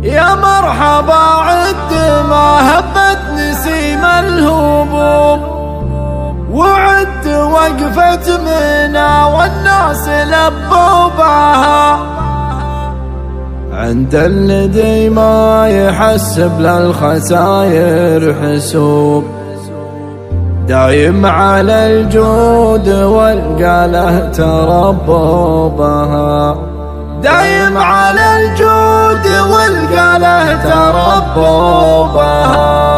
يا مرحبا عد ما هبت نسيم الهبوب، وعد وقفة منا والناس لبوا بها، عند الذي ما يحسب للخساير حسوب، دايم على الجود والقاله تربوا بها، دايم على الجود والقاله تربوا بها.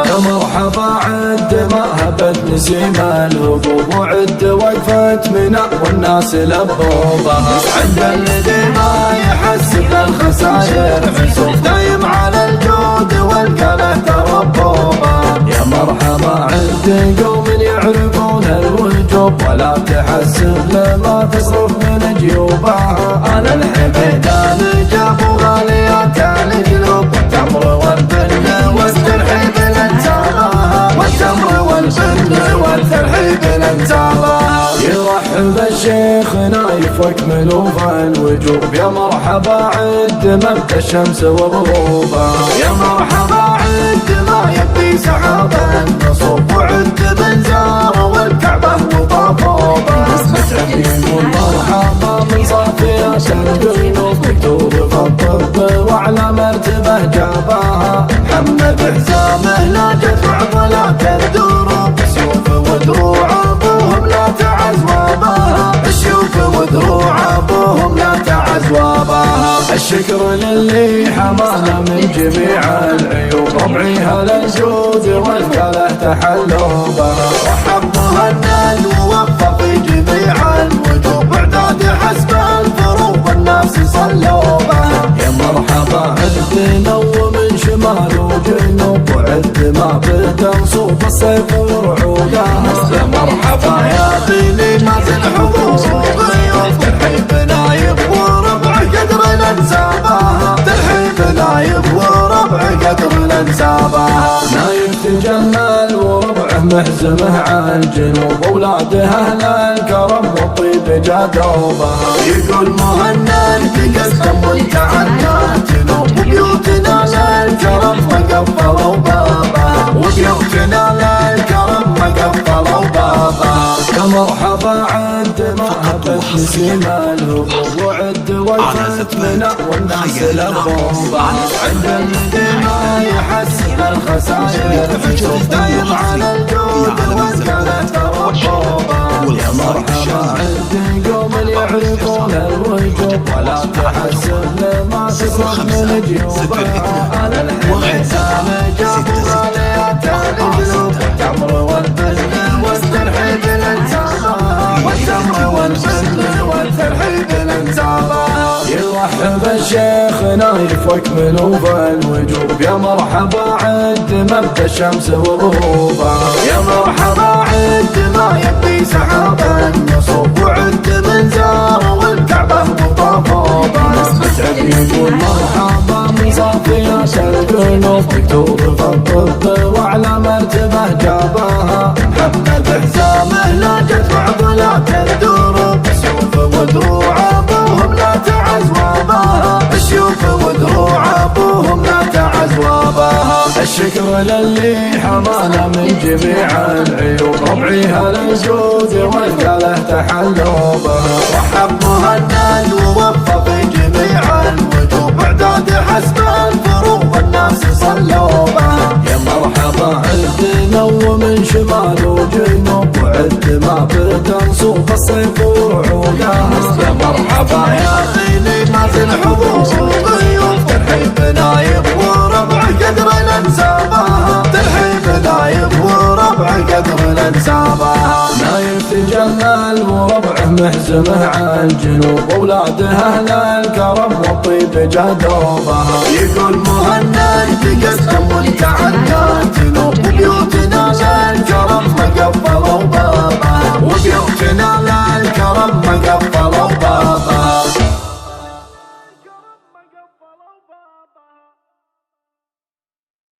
يا مرحبا عد ما هبت نسيم الهبوب، وعد وقفة منا والناس لبوا بها، عند الذي ما يحسب للخساير حسوب، دايم على الجود والقاله تربوا بها. يا مرحبا عد قوم يعرفون الوجوب، ولا تحسب لما تصرف من جيوبها، على الحميدان جابوا غاليات القلوب، والتمر والبن والترحيب لانتابها، والتمر والبن والترحيب لانتابها. يرحب الشيخ نايف واكمل الوجوب، يا مرحبا عد مبدا الشمس وغروبها، يا مرحبا عد ما يبدي سحاب النصوب، وعد من زار والكعبه وطافوا بها، يقول مرحبا من صافيات القلوب، مكتوب فالطب واعلى مرتبه جابها، محمد حزامه لا جدع ولا كالدروب، سيوف ودروع ابوهم لا تعزوا بها، السيوف ودروع ابوهم لا تعزوا بها. الشكر للي حمانا من جميع العيوب، ربعيها للجود والكاله تحلوا بها، وحبها النال ووفى في جميع الوجوب، اعداد حسب الفروض الناس صلوا بها. يا مرحبا عد نو من شمال وجنوب، وعد ما بتنصوب الصيف ورعودها، يا مرحبا يا بيلي ما تنحضوا ضيوف، ترحيب نايب وربع قدر الانسابها، ترحيب نايب وربع قدر الانسابها. نايب تجمل وربعه محزمه على الجنوب، اولاده اهل الكرم والطيب جادوبها، يقول مهند تقسم وانتعدى جنوب، وبيوتنا للكرم ما قفلوا بابها، وبيوتنا للكرم ما قفلوا بابها. يا مرحبا عد ما هبت نسيم الهبوب، وعد وقفة منا والناس لبوا بها، عند الذي ما يحسب الخساير حسوب، دايم على الجود والكاله تربوا بها. يا مرحبا عد قوم يعرفون الوجوب، ولا تحسب لما تصرف من جيوبها، على الحساب جابوا غاليات القلوب، التمر والبن والترحيب لانتابها، والتمر والبن والترحيب لانتابها. يرحب الشيخ نايف واكملوا بالوجوب، يا مرحبا عد مبدا الشمس وغروبها، يا مرحبا عد ما يبدي سحاب النصوب، وعد من زار والكعبه وطافوا بها، يقول مرحبا من صافيات القلوب، مكتوب فالطب واعلى مرتبه جابها، محمد حزامه لا جدع ولا كالدروب، سيوف ودروع ابوهم لا تعزوا بها، السيوف ودروع ابوهم لا تعزوا بها. الشكر للي حمانا من جميع العيوب، ربعيها للجود والكاله تحلوا بها، وحبها النال ووفى في جميع الوجوب، اعداد حسب الفروض الناس صلوا بها. يا مرحبا عد نو من شمال وجنوب، وعد ما بتنصوب الصيف ورعودها، يا مرحبا يا غيلي ما تنحضوا ضيوف، ترحيب نايب وربع قدر الانسابها، ترحيب نايب وربع قدر الانسابها. نايب تجمل وربعه محزمه على الجنوب، اولاده اهل الكرم والطيب جادوبها، يقول مهند تقسم وانتعدى جنوب، وبيوتنا